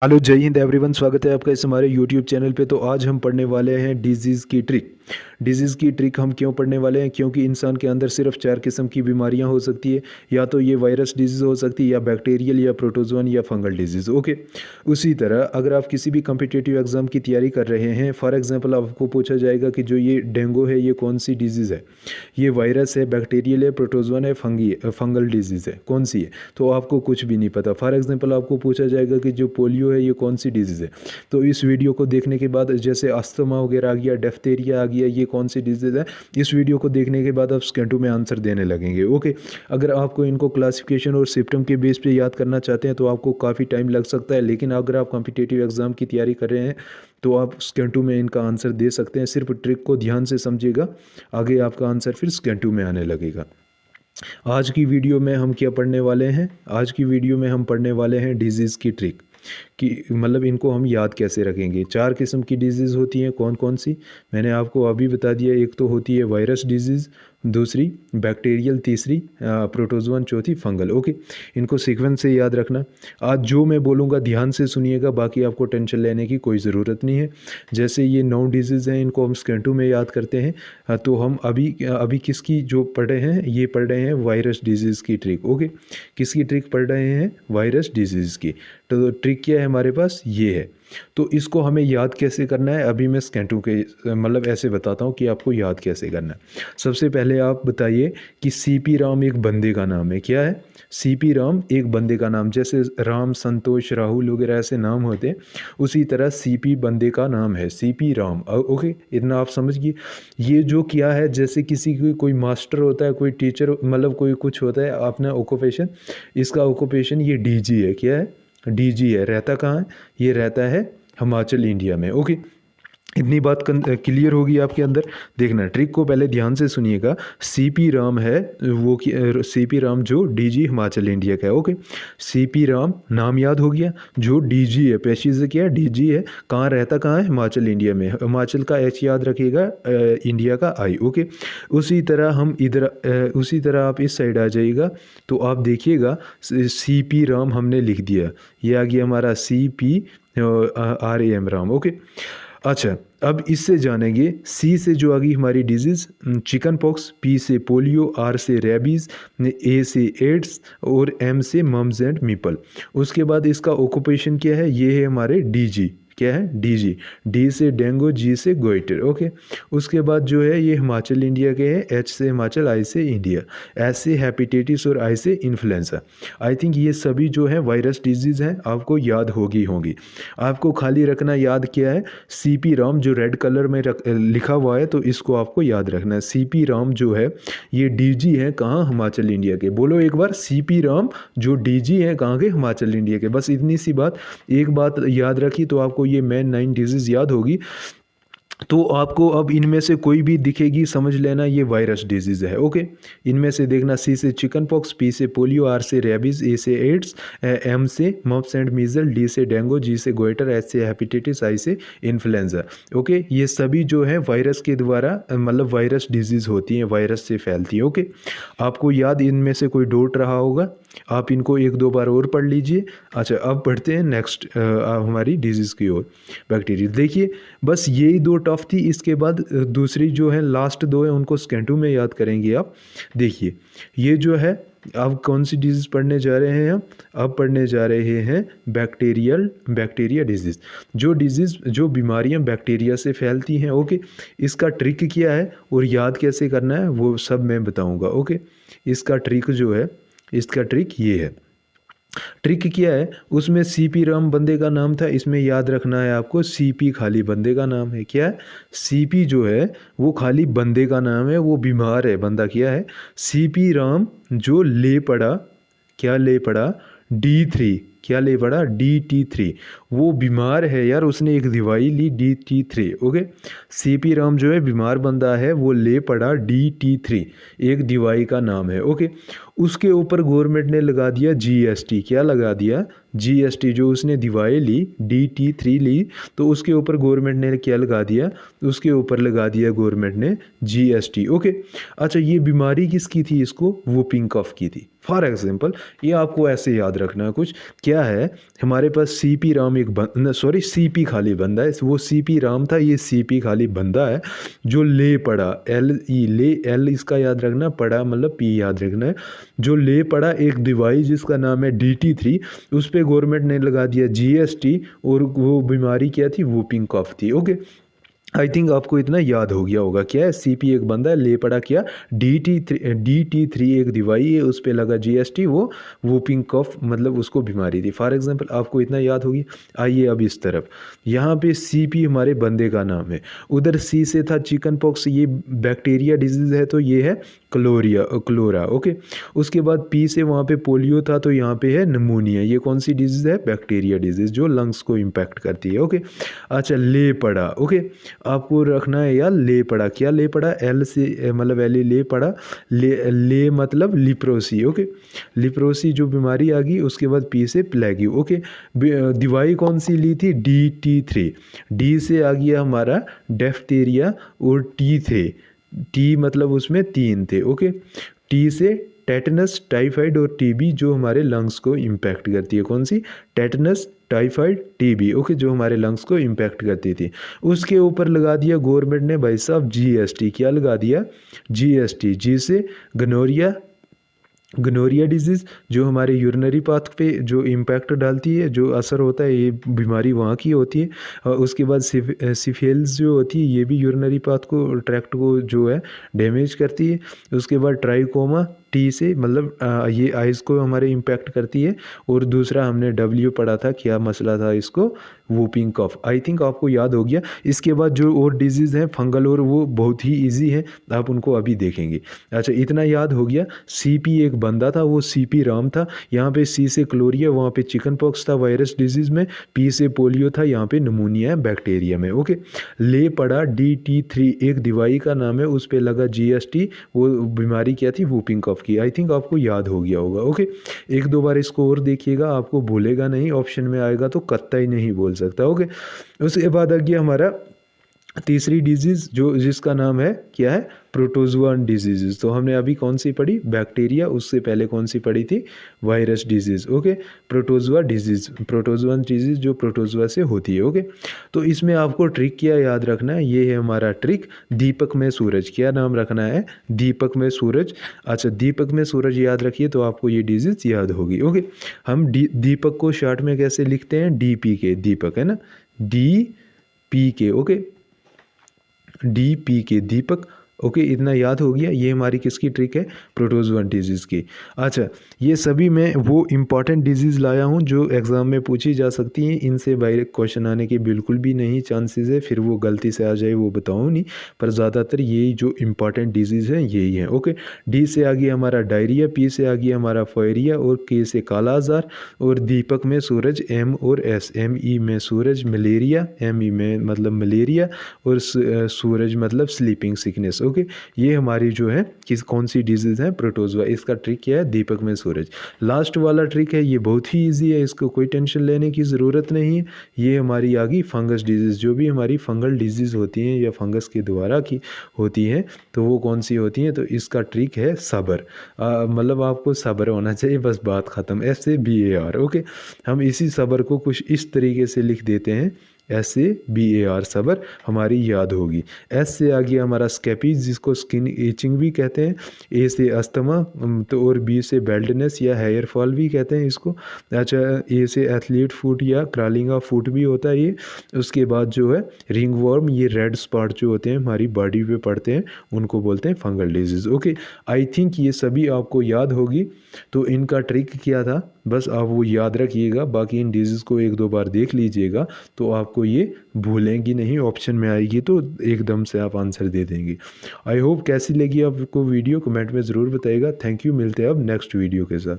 Hello जय Hind everyone, स्वागत है आपका इस हमारे यूट्यूब चैनल पे। तो आज हम पढ़ने वाले हैं डिजीज़ की ट्रिक। डिजीज़ की ट्रिक हम क्यों पढ़ने वाले हैं? क्योंकि इंसान के अंदर सिर्फ 4 किस्म की बीमारियां हो सकती है। या तो ये वायरस डिजीज़ हो सकती है, या बैक्टीरियल, या प्रोटोजोन, या फंगल डिजीज़। ओके। उसी तरह अगर आप किसी भी कम्पिटिटिव एग्ज़ाम की तैयारी कर रहे हैं, फॉर एग्जांपल आपको पूछा जाएगा कि जो ये डेंगू है ये कौन सी डिजीज़ है, ये वायरस है, बैक्टीरियल है, प्रोटोजोन है, फंगल डिजीज़ है, कौन सी है? तो आपको कुछ भी नहीं पता। फॉर एग्जांपल आपको पूछा जाएगा कि जो पोलियो है ये कौन सी डिजीज़ है, तो इस वीडियो को देखने के बाद, जैसे अस्थमा वगैरह आ गया, डिफ्थेरिया आ गया, ये कौन सी डिजीज़ है, इस वीडियो को देखने के बाद आप सेकंडों में आंसर देने लगेंगे। ओके। अगर आपको इनको क्लासिफिकेशन और सिम्टम के बेस पे याद करना चाहते हैं तो आपको काफ़ी टाइम लग सकता है, लेकिन अगर आप कॉम्पिटिटिव एग्ज़ाम की तैयारी कर रहे हैं तो आप सेकंडों में इनका आंसर दे सकते हैं। सिर्फ ट्रिक को ध्यान से समझिएगा, आगे आपका आंसर फिर सेकंडों में आने लगेगा। आज की वीडियो में हम क्या पढ़ने वाले हैं? आज की वीडियो में हम पढ़ने वाले हैं डिजीज़ की ट्रिक, कि मतलब इनको हम याद कैसे रखेंगे। 4 किस्म की डिजीज़ होती हैं। कौन कौन सी? मैंने आपको अभी बता दिया। एक तो होती है वायरस डिजीज़, दूसरी बैक्टीरियल, तीसरी प्रोटोजोन, चौथी फंगल। ओके। इनको सीक्वेंस से याद रखना। आज जो मैं बोलूँगा ध्यान से सुनिएगा, बाकी आपको टेंशन लेने की कोई ज़रूरत नहीं है। जैसे ये 9 डिजीज़ हैं, इनको हम सेकंडों में याद करते हैं। तो हम अभी अभी किसकी जो पढ़ रहे हैं, ये पढ़ रहे हैं वायरस डिजीज़ की ट्रिक। ओके। किसकी ट्रिक पढ़ रहे हैं? वायरस डिजीज़ की। तो ट्रिक क्या है हमारे पास? ये है। तो इसको हमें याद कैसे करना है, अभी मैं स्केंटू के मतलब ऐसे बताता हूँ कि आपको याद कैसे करना है। सबसे पहले आप बताइए कि सीपी राम एक बंदे का नाम है। क्या है? सीपी राम एक बंदे का नाम। जैसे राम, संतोष, राहुल वगैरह ऐसे नाम होते हैं, उसी तरह सीपी बंदे का नाम है, सीपी राम। ओके, इतना आप समझ गए। ये जो क्या है, जैसे किसी की कोई मास्टर होता है, कोई टीचर, मतलब कोई कुछ होता है अपना ऑक्यूपेशन, इसका ऑक्यूपेशन ये डीजी है। क्या है? डीजी है। रहता कहाँ है? ये रहता है हिमाचल, इंडिया में। ओके। इतनी बात क्लियर होगी आपके अंदर। देखना, ट्रिक को पहले ध्यान से सुनिएगा। सीपी राम है वो, सीपी राम जो डीजी हिमाचल, इंडिया का है। ओके। सीपी राम नाम याद हो गया। जो डीजी है, पेशी से क्या है? डीजी है। कहाँ रहता, कहाँ है? हिमाचल, इंडिया में। हिमाचल का एच याद रखिएगा, इंडिया का आई। ओके। उसी तरह हम इधर उसी तरह आप इस साइड आ जाइएगा, तो आप देखिएगा सीपी राम हमने लिख दिया। ये आ गया हमारा CP RAM, राम। ओके। अच्छा, अब इससे जानेंगे। सी से जो आ गई हमारी डिजीज़ चिकन पॉक्स, पी से पोलियो, आर से रेबीज़, ए से एड्स, और एम से मम्स एंड मीपल। उसके बाद इसका ऑक्यूपेशन क्या है? ये है हमारे डीजी। क्या है? डीजी। डी से डेंगू, जी से गोइटर। ओके। उसके बाद जो है ये हिमाचल, इंडिया के हैं। एच से हिमाचल, आई से इंडिया, एस से हेपेटाइटिस, और आई से इन्फ्लुएंजा। आई थिंक ये सभी जो है वायरस डिजीज़ हैं, आपको याद होगी। आपको खाली रखना याद क्या है? सीपी राम जो रेड कलर में लिखा हुआ है, तो इसको आपको याद रखना है। सीपी राम जो है ये डीजी है। कहाँ? हिमाचल, इंडिया के। बोलो एक बार, सीपी राम जो डीजी है कहाँ के? हिमाचल, इंडिया के। बस इतनी सी बात। एक बात याद रखी तो आपको ये मेन 9 डिजीज़ याद होगी। तो आपको अब इनमें से कोई भी दिखेगी, समझ लेना ये वायरस डिजीज़ है। ओके। इनमें से देखना, सी से चिकन पॉक्स, पी से पोलियो, आर से रेबीज़, ए से एड्स, एम से मम्प्स एंड मीजल, डी से डेंगू, जी से गोइटर, एच से हेपेटाइटिस, आई से इन्फ्लुएंजा। ओके। ये सभी जो है वायरस के द्वारा मतलब वायरस डिजीज़ होती हैं, वायरस से फैलती हैं। ओके। आपको याद इनमें से कोई डाउट रहा होगा, आप इनको 1-2 बार और पढ़ लीजिए। अच्छा, अब बढ़ते हैं नेक्स्ट हमारी डिजीज़ की ओर। बैक्टीरिया देखिए, बस यही 2 टफ थी। इसके बाद दूसरी जो है, लास्ट 2 है, उनको सेकंडों में याद करेंगे आप। देखिए, ये जो है, अब कौन सी डिजीज़ पढ़ने जा रहे हैं हम? अब पढ़ने जा रहे हैं बैक्टीरिया डिजीज़। जो डिजीज़, जो बीमारियां बैक्टीरिया से फैलती हैं। ओके। इसका ट्रिक क्या है और याद कैसे करना है वो सब मैं बताऊंगा। ओके। इसका ट्रिक जो है, इसका ट्रिक ये है। ट्रिक क्या है? उसमें सीपी राम बंदे का नाम था, इसमें याद रखना है आपको सीपी खाली बंदे का नाम है। क्या है? सीपी जो है वो खाली बंदे का नाम है, वो बीमार है बंदा। क्या है? सीपी राम जो ले पड़ा, क्या ले पड़ा? D3। क्या ले पड़ा? DT3। वो बीमार है यार, उसने एक दवाई ली DT3। ओके। सीपी राम जो है बीमार बंदा है, वो ले पड़ा DT3, एक दवाई का नाम है। ओके। उसके ऊपर गवर्नमेंट ने लगा दिया GST। क्या लगा दिया? GST। जो उसने दवाई ली, DT3 ली, तो उसके ऊपर गवर्नमेंट ने क्या लगा दिया? उसके ऊपर लगा दिया गवर्नमेंट ने GST। ओके। अच्छा, ये बीमारी किसकी थी? इसको वुपिंग कफ की थी। फॉर एग्जाम्पल, ये आपको ऐसे याद रखना है कुछ, क्या है, हमारे पास सीपी राम सॉरी सीपी खाली बंदा है, वो सीपी राम था, ये सीपी खाली बंदा है जो ले पड़ा, एल ई ले, एल इसका याद रखना, पड़ा मतलब पी याद रखना है, जो ले पड़ा एक डिवाइस जिसका नाम है DT3, उस पर गवर्नमेंट ने लगा दिया GST, और वो बीमारी क्या थी, वूपिंग कफ थी। ओके, आई थिंक आपको इतना याद हो गया होगा। क्या है, सीपी एक बंदा है, ले पड़ा क्या, DT3 एक दवाई है, उस पर लगा GST, वो वूपिंग कफ मतलब उसको बीमारी थी। फॉर एग्जांपल आपको इतना याद होगी। आइए अब इस तरफ, यहाँ पे CP हमारे बंदे का नाम है, उधर C से था चिकन पॉक्स, ये बैक्टीरिया डिजीज़ है, तो ये है क्लोरा। ओके, उसके बाद P से वहाँ पे पोलियो था, तो यहाँ पे है निमोनिया। ये कौन सी डिजीज़ है, बैक्टीरिया डिजीज़ जो लंग्स को इम्पैक्ट करती है। ओके, अच्छा ले पड़ा। ओके, आपको रखना है यार, ले पड़ा, क्या ले पड़ा, एल से मतलब एल ले पड़ा, ले मतलब लिप्रोसी। ओके, लिप्रोसी जो बीमारी आ गई, उसके बाद पी से प्लेग्यू। ओके, दवाई कौन सी ली थी, DT3। डी से आ गया हमारा डिफ्थीरिया, और टी थे, टी मतलब उसमें 3 थे। ओके, टी से टेटनस, टाइफाइड और TB जो हमारे लंग्स को इम्पैक्ट करती है। कौन सी, टेटनस, टाइफाइड, TB। ओके, जो हमारे लंग्स को इम्पैक्ट करती थी। उसके ऊपर लगा दिया गवर्नमेंट ने भाई साहब GST। क्या लगा दिया, GST। जी से गनोरिया डिजीज़ जो हमारे यूरिनरी पाथ पे जो इम्पैक्ट डालती है, जो असर होता है, ये बीमारी वहाँ की होती है। और उसके बाद सिफिलिस जो होती है, ये भी यूरिनरी पाथ को, ट्रैक्ट को जो है डैमेज करती है। उसके बाद ट्राइकोमा, T से मतलब ये आइज़ को हमारे इम्पैक्ट करती है। और दूसरा हमने W पढ़ा था, क्या मसला था इसको, वूपिंग कफ। आई थिंक आपको याद हो गया। इसके बाद जो और डिजीज़ हैं फंगल, और वो बहुत ही ईजी है, आप उनको अभी देखेंगे। अच्छा, इतना याद हो गया। CP एक बंदा था, वो CP राम था। यहाँ पे C से क्लोरिया, वहाँ पे चिकन पॉक्स था वायरस डिजीज़ में। P से पोलियो था, यहाँ पे निमोनिया है बैक्टीरिया में। ओके, ले पड़ा DT3 एक दवाई का नाम है, उस पर लगा GST, वो बीमारी क्या थी, वूपिंग कफ की। आई थिंक आपको याद हो गया होगा। ओके, एक दो बार इसको और देखिएगा, आपको भूलेगा नहीं, ऑप्शन में आएगा तो कतई नहीं बोल सकता। ओके, उसके बाद आ गया हमारा तीसरी डिजीज़ जो जिसका नाम है क्या है, प्रोटोजुआन डिजीज़। तो हमने अभी कौन सी पढ़ी, बैक्टीरिया, उससे पहले कौन सी पढ़ी थी, virus disease. Okay, protozoa disease, protozoan disease जो प्रोटोजुआ से होती है। ओके, तो इसमें आपको ट्रिक क्या याद रखना है, ये है हमारा ट्रिक, दीपक में सूरज। क्या नाम रखना है, दीपक में सूरज। अच्छा, दीपक में सूरज याद रखिए तो आपको ये डिजीज़ याद होगी। ओके, हम दीपक को शॉर्ट में कैसे लिखते हैं, DPK, दीपक है ना, DPK। ओके, DPK दीपक। ओके, इतना याद हो गया। ये हमारी किसकी ट्रिक है, प्रोटोजुआन डिजीज़ की। अच्छा, ये सभी मैं वो इम्पॉर्टेंट डिजीज़ लाया हूँ जो एग्ज़ाम में पूछी जा सकती हैं। इनसे बाहर क्वेश्चन आने के बिल्कुल भी नहीं चांसेस है, फिर वो गलती से आ जाए वो बताऊँ नहीं, पर ज़्यादातर यही जो इम्पॉर्टेंट डिजीज़ हैं यही है। ओके, D से आ गया हमारा डायरिया, P से आ गया हमारा फायरिया, और K से काला आज़ार, और दीपक में सूरज, M और S, ME में सूरज, मलेरिया, ME में मतलब मलेरिया, और सूरज मतलब स्लीपिंग सिकनेस। ओके, ये हमारी जो है कौन सी डिजीज़ है, प्रोटोजुआ। इसका ट्रिक क्या है, दीपक में सूरज। लास्ट वाला ट्रिक है, ये बहुत ही इजी है, इसको कोई टेंशन लेने की ज़रूरत नहीं है। ये हमारी आ गई फंगस डिजीज़। जो भी हमारी फंगल डिजीज़ होती हैं या फंगस के द्वारा की होती हैं, तो वो कौन सी होती हैं, तो इसका ट्रिक है सब्र। मतलब आपको सब्र होना चाहिए, बस बात ख़त्म। SABAR। ओके, हम इसी सब्र को कुछ इस तरीके से लिख देते हैं, SABAR, सब्र, हमारी याद होगी। S से आ गया हमारा स्कैपीज, जिसको स्किन इचिंग भी कहते हैं। A से अस्थमा, तो और B से बेल्डनेस या हेयर फॉल भी कहते हैं इसको। अच्छा, A से एथलीट फुट या क्रॉलिंग फुट भी होता है ये। उसके बाद जो है रिंग वर्म, ये रेड स्पॉट जो होते हैं हमारी बॉडी पे पड़ते हैं, उनको बोलते हैं fungal disease. Okay, I think ये सभी आपको याद होगी। तो इनका ट्रिक क्या था, बस आप वो याद रखिएगा। बाकी इन डिजीज़ को एक दो बार देख लीजिएगा तो आपको ये भूलेंगी नहीं, ऑप्शन में आएगी तो एकदम से आप आंसर दे देंगे। आई होप कैसी लगी आपको वीडियो, कमेंट में ज़रूर बताइएगा। थैंक यू, मिलते हैं अब नेक्स्ट वीडियो के साथ।